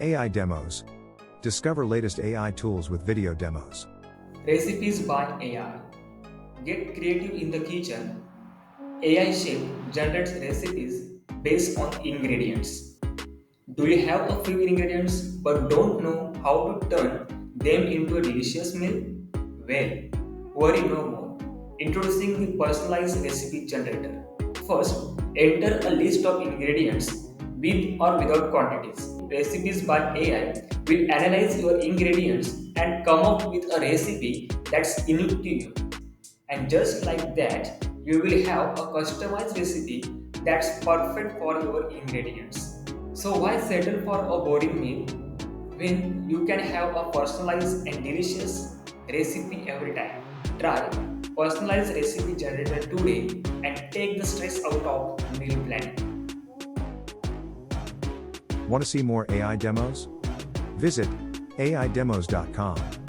AI demos. Discover latest AI tools with video demos. Recipes by AI. Get creative in the kitchen. AI chef generates recipes based on ingredients. Do you have a few ingredients but don't know how to turn them into a delicious meal? Well, worry no more. Introducing the personalized recipe generator. First, enter a list of ingredients with or without quantities. Recipes by AI will analyze your ingredients and come up with a recipe that's unique to you. And just like that, you will have a customized recipe that's perfect for your ingredients. So why settle for a boring meal when you can have a personalized and delicious recipe every time? Try personalized recipe generator today and take the stress out of meal planning. Want to see more AI demos? Visit aidemos.com.